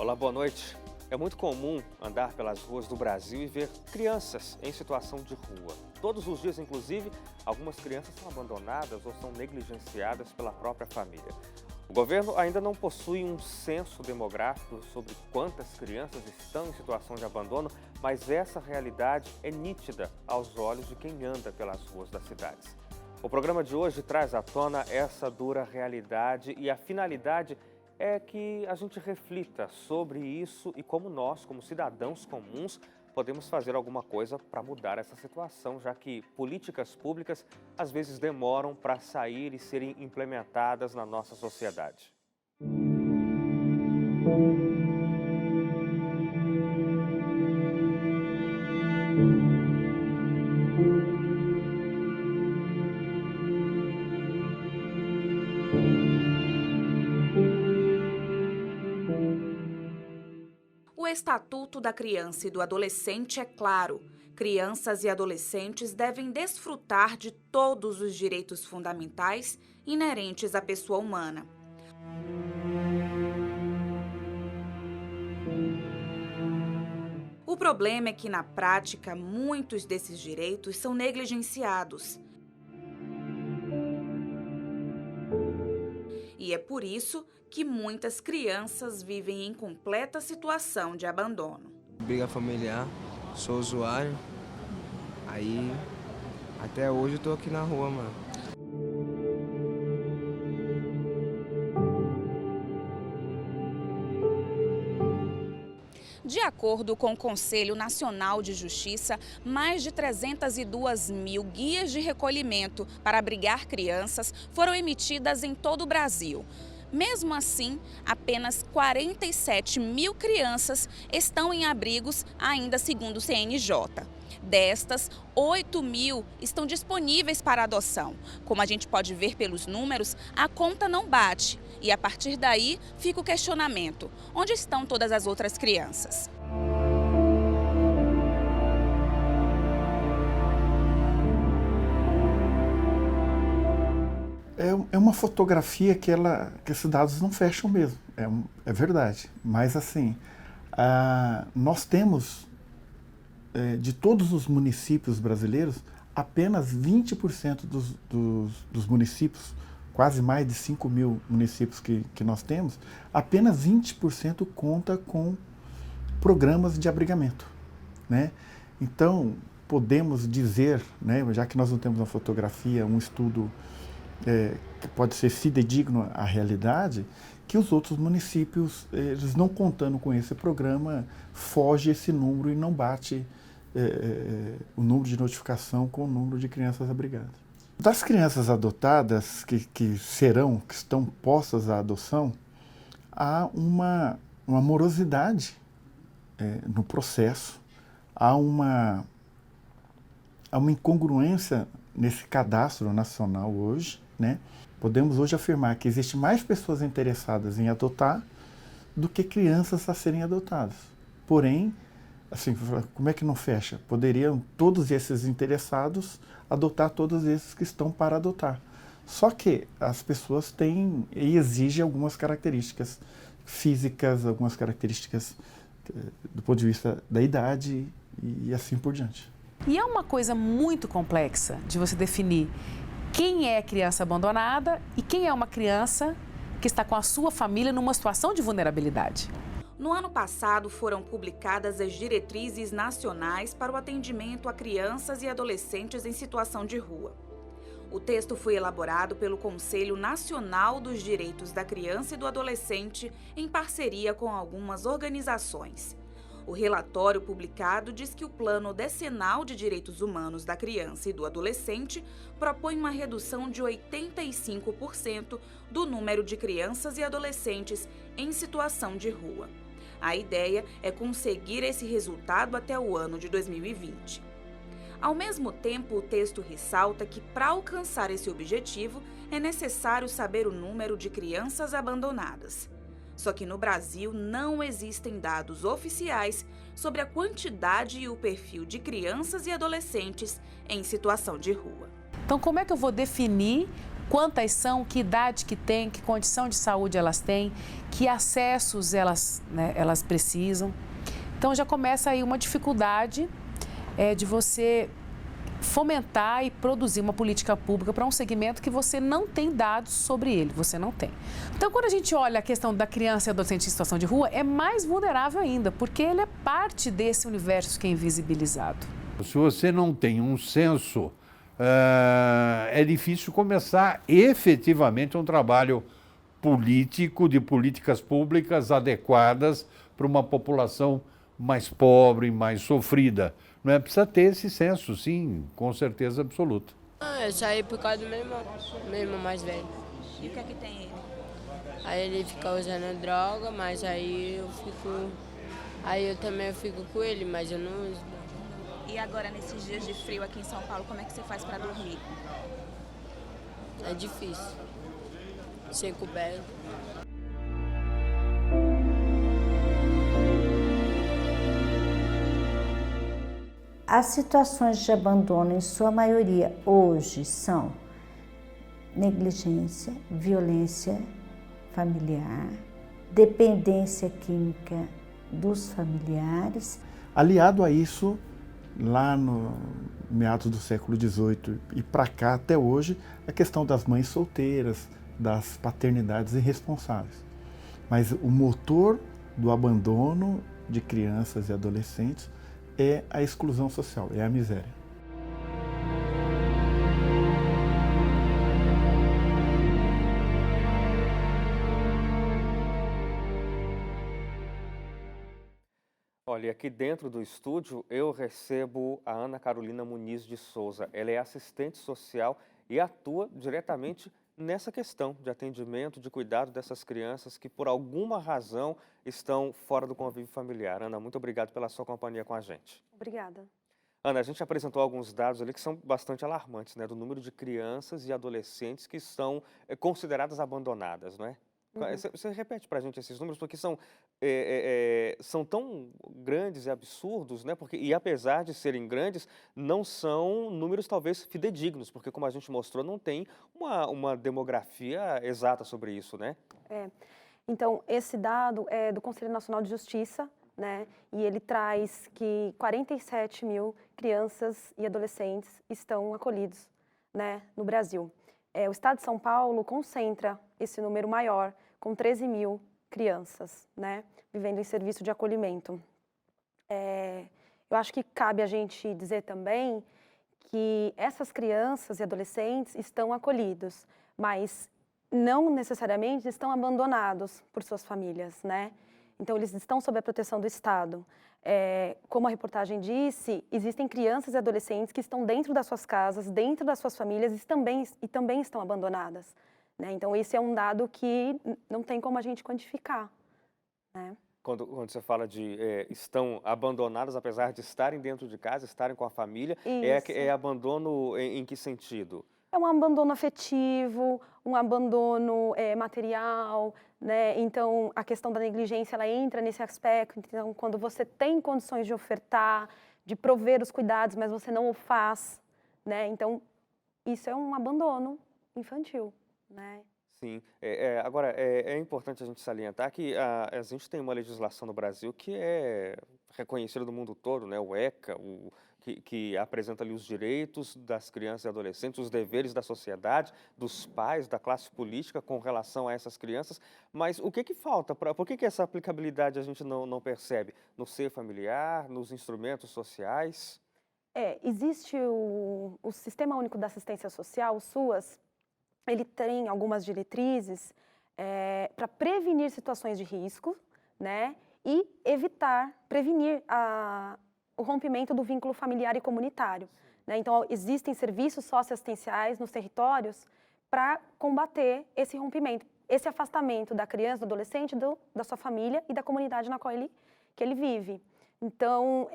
Olá, boa noite. É muito comum andar pelas ruas do Brasil e ver crianças em situação de rua. Todos os dias, inclusive, algumas crianças são abandonadas ou são negligenciadas pela própria família. O governo ainda não possui um censo demográfico sobre quantas crianças estão em situação de abandono, mas essa realidade é nítida aos olhos de quem anda pelas ruas das cidades. O programa de hoje traz à tona essa dura realidade e a finalidade é que a gente reflita sobre isso e como nós, como cidadãos comuns, podemos fazer alguma coisa para mudar essa situação, já que políticas públicas às vezes demoram para sair e serem implementadas na nossa sociedade. O Estatuto da Criança e do Adolescente é claro. Crianças e adolescentes devem desfrutar de todos os direitos fundamentais inerentes à pessoa humana. O problema é que, na prática, muitos desses direitos são negligenciados. E é por isso que muitas crianças vivem em completa situação de abandono. Briga familiar, sou usuário, aí até hoje eu tô aqui na rua, mano. De acordo com o Conselho Nacional de Justiça, mais de 302 mil guias de recolhimento para abrigar crianças foram emitidas em todo o Brasil. Mesmo assim, apenas 47 mil crianças estão em abrigos, ainda segundo o CNJ. Destas, 8 mil estão disponíveis para adoção. Como a gente pode ver pelos números, a conta não bate. E a partir daí fica o questionamento: onde estão todas as outras crianças? É uma fotografia que esses dados não fecham mesmo, é verdade. Mas assim, nós temos, de todos os municípios brasileiros, apenas 20% dos municípios, quase mais de 5 mil municípios que nós temos, apenas 20% conta com programas de abrigamento, né? Então, podemos dizer, né, já que nós não temos uma fotografia, um estudo que pode ser fidedigno à realidade, que os outros municípios, eles não contando com esse programa, foge esse número e não bate o número de notificação com o número de crianças abrigadas. Das crianças adotadas que estão postas à adoção, há uma morosidade no processo, há uma incongruência nesse cadastro nacional hoje, né? Podemos hoje afirmar que existe mais pessoas interessadas em adotar do que crianças a serem adotadas. Porém, assim, como é que não fecha? Poderiam todos esses interessados adotar todos esses que estão para adotar. Só que as pessoas têm e exigem algumas características físicas, algumas características do ponto de vista da idade e assim por diante. E é uma coisa muito complexa de você definir quem é criança abandonada e quem é uma criança que está com a sua família numa situação de vulnerabilidade. No ano passado, foram publicadas as diretrizes nacionais para o atendimento a crianças e adolescentes em situação de rua. O texto foi elaborado pelo Conselho Nacional dos Direitos da Criança e do Adolescente em parceria com algumas organizações. O relatório publicado diz que o Plano Decenal de Direitos Humanos da Criança e do Adolescente propõe uma redução de 85% do número de crianças e adolescentes em situação de rua. A ideia é conseguir esse resultado até o ano de 2020. Ao mesmo tempo, o texto ressalta que, para alcançar esse objetivo, é necessário saber o número de crianças abandonadas. Só que no Brasil não existem dados oficiais sobre a quantidade e o perfil de crianças e adolescentes em situação de rua. Então, como é que eu vou definir quantas são, que idade que tem, que condição de saúde elas têm, que acessos elas, né, elas precisam. Então já começa aí uma dificuldade de você fomentar e produzir uma política pública para um segmento que você não tem dados sobre ele, você não tem. Então, quando a gente olha a questão da criança e adolescente em situação de rua, é mais vulnerável ainda, porque ele é parte desse universo que é invisibilizado. Se você não tem um censo, é difícil começar efetivamente um trabalho político, de políticas públicas adequadas para uma população mais pobre, mais sofrida. Não é? Precisa ter esse senso, sim, com certeza absoluta. Eu saí por causa do meu irmão mais velho. E o que é que tem ele? Aí ele fica usando droga, mas aí eu também fico com ele, mas eu não uso. E agora, nesses dias de frio aqui em São Paulo, como é que você faz para dormir? É difícil. Sem coberto. As situações de abandono, em sua maioria, hoje são negligência, violência familiar, dependência química dos familiares. Aliado a isso, lá no meados do século XVIII e para cá até hoje, a questão das mães solteiras, das paternidades irresponsáveis. Mas o motor do abandono de crianças e adolescentes é a exclusão social, é a miséria. Olha, aqui dentro do estúdio eu recebo a Ana Carolina Muniz de Souza. Ela é assistente social e atua diretamente nessa questão de atendimento, de cuidado dessas crianças que por alguma razão estão fora do convívio familiar. Ana, muito obrigado pela sua companhia com a gente. Obrigada. Ana, a gente apresentou alguns dados ali que são bastante alarmantes, né? Do número de crianças e adolescentes que são consideradas abandonadas, não é? Você repete para a gente esses números, porque são tão grandes e absurdos, né? Porque, e apesar de serem grandes, não são números talvez fidedignos, porque como a gente mostrou, não tem uma demografia exata sobre isso, né? Então, esse dado é do Conselho Nacional de Justiça, né? E ele traz que 47 mil crianças e adolescentes estão acolhidos, né, no Brasil. O estado de São Paulo concentra esse número maior, com 13 mil crianças, né, vivendo em serviço de acolhimento. Eu acho que cabe a gente dizer também que essas crianças e adolescentes estão acolhidos, mas não necessariamente estão abandonados por suas famílias, né? Então, eles estão sob a proteção do Estado. Como a reportagem disse, existem crianças e adolescentes que estão dentro das suas casas, dentro das suas famílias e também estão abandonadas, né? Então, esse é um dado que não tem como a gente quantificar, né? Quando você fala de estão abandonadas, apesar de estarem dentro de casa, estarem com a família, é abandono em que sentido? É um abandono afetivo, um abandono material, né? Então, a questão da negligência, ela entra nesse aspecto. Então, quando você tem condições de ofertar, de prover os cuidados, mas você não o faz, né? Então, isso é um abandono infantil, né? Sim. Agora, é importante a gente salientar que a gente tem uma legislação no Brasil que é reconhecida no mundo todo, né? O ECA, que apresenta ali os direitos das crianças e adolescentes, os deveres da sociedade, dos pais, da classe política com relação a essas crianças. Mas o que falta? Por que essa aplicabilidade a gente não percebe? No seio familiar, nos instrumentos sociais? Existe o Sistema Único da Assistência Social, o SUAS, ele tem algumas diretrizes para prevenir situações de risco, né? E prevenir o rompimento do vínculo familiar e comunitário, né? Então, existem serviços socioassistenciais nos territórios para combater esse rompimento, esse afastamento da criança, do adolescente, da sua família e da comunidade na qual que ele vive. Então,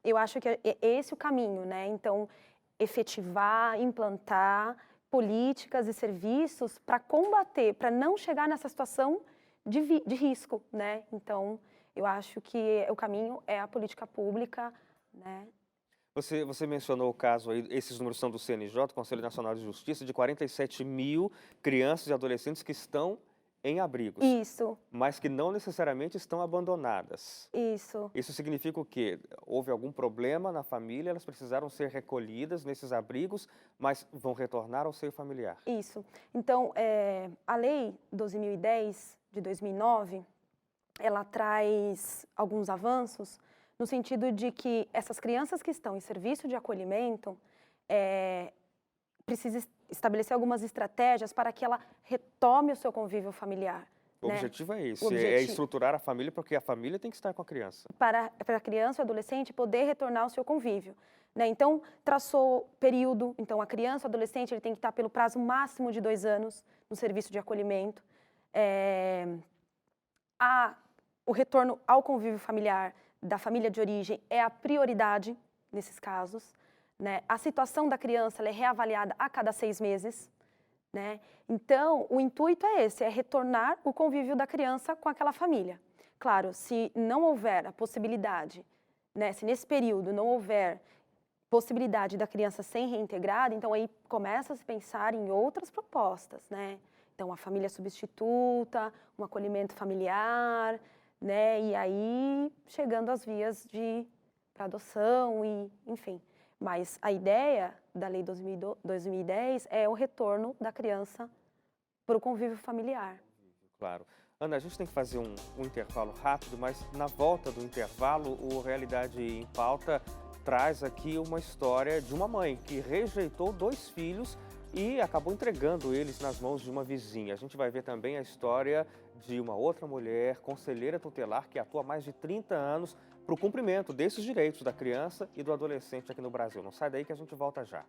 eu acho que é esse o caminho, né? Então, efetivar, implantar políticas e serviços para combater, para não chegar nessa situação de risco, né? Então, eu acho que o caminho é a política pública, né? Você mencionou o caso aí, esses números são do CNJ, Conselho Nacional de Justiça, de 47 mil crianças e adolescentes que estão em abrigos, Isso, mas que não necessariamente estão abandonadas. isso. Isso significa o quê? Houve algum problema na família, elas precisaram ser recolhidas nesses abrigos, mas vão retornar ao seio familiar. Isso. Então, a Lei 12.010, de 2009, ela traz alguns avanços no sentido de que essas crianças que estão em serviço de acolhimento precisa estabelecer algumas estratégias para que ela retome o seu convívio familiar. O né? objetivo é esse, O é objetivo- estruturar a família, porque a família tem que estar com a criança. Para a criança e o adolescente poder retornar ao seu convívio. Né? Então, traçou período. Então, a criança e o adolescente ele tem que estar pelo prazo máximo de 2 anos no serviço de acolhimento. O retorno ao convívio familiar da família de origem é a prioridade nesses casos. Né? A situação da criança ela é reavaliada a cada 6 meses. Né? Então, o intuito é esse, é retornar o convívio da criança com aquela família. Claro, se não houver a possibilidade, né, se nesse período não houver possibilidade da criança ser reintegrada, então aí começa a se pensar em outras propostas, né? Então, a família substituta, um acolhimento familiar, né? E aí chegando às vias para adoção e, enfim. Mas a ideia da Lei 2010 é o retorno da criança para o convívio familiar. Claro. Ana, a gente tem que fazer um intervalo rápido, mas na volta do intervalo, o Realidade em Pauta traz aqui uma história de uma mãe que rejeitou 2 filhos e acabou entregando eles nas mãos de uma vizinha. A gente vai ver também a história de uma outra mulher, conselheira tutelar, que atua há mais de 30 anos para o cumprimento desses direitos da criança e do adolescente aqui no Brasil. Não sai daí que a gente volta já.